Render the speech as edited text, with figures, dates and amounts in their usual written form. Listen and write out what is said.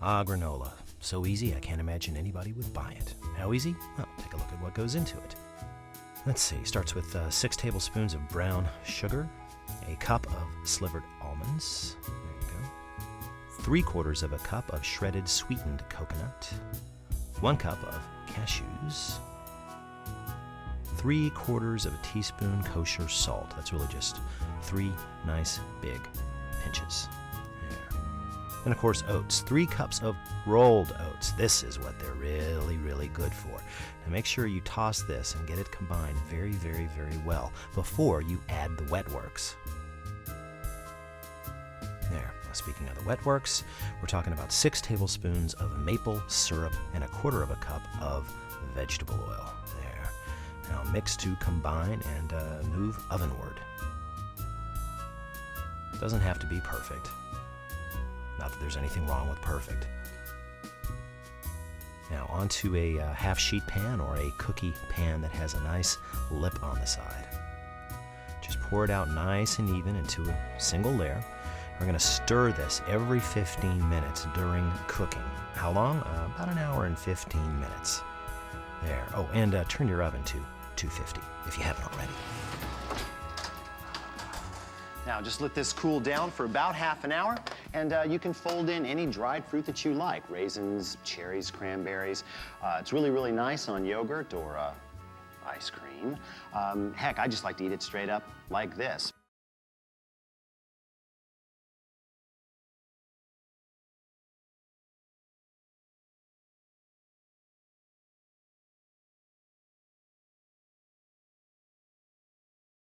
Ah, granola. So easy, I can't imagine anybody would buy it. How easy? Well, take a look at what goes into it. Let's see, starts with 6 tablespoons of brown sugar, a cup of slivered almonds, there you go, 3/4 of a cup of shredded sweetened coconut, 1 cup of cashews, 3/4 of a teaspoon kosher salt. That's really just 3 nice big pinches. There. And of course, oats. 3 cups of rolled oats. This is what they're really, really good for. Now make sure you toss this and get it combined very, very, very well before you add the wet works. There. Now, speaking of the wet works, we're talking about 6 tablespoons of maple syrup and 1/4 of a cup of vegetable oil. There. Now mix to combine and move ovenward. Doesn't have to be perfect. Not that there's anything wrong with perfect. Now onto a half-sheet pan or a cookie pan that has a nice lip on the side. Just pour it out nice and even into a single layer. We're going to stir this every 15 minutes during cooking. How long? About an hour and 15 minutes. There. Oh, and turn your oven to 250 if you haven't already. Now just let this cool down for about half an hour, and you can fold in any dried fruit that you like. Raisins, cherries, cranberries. It's really, really nice on yogurt or ice cream. Heck, I just like to eat it straight up like this.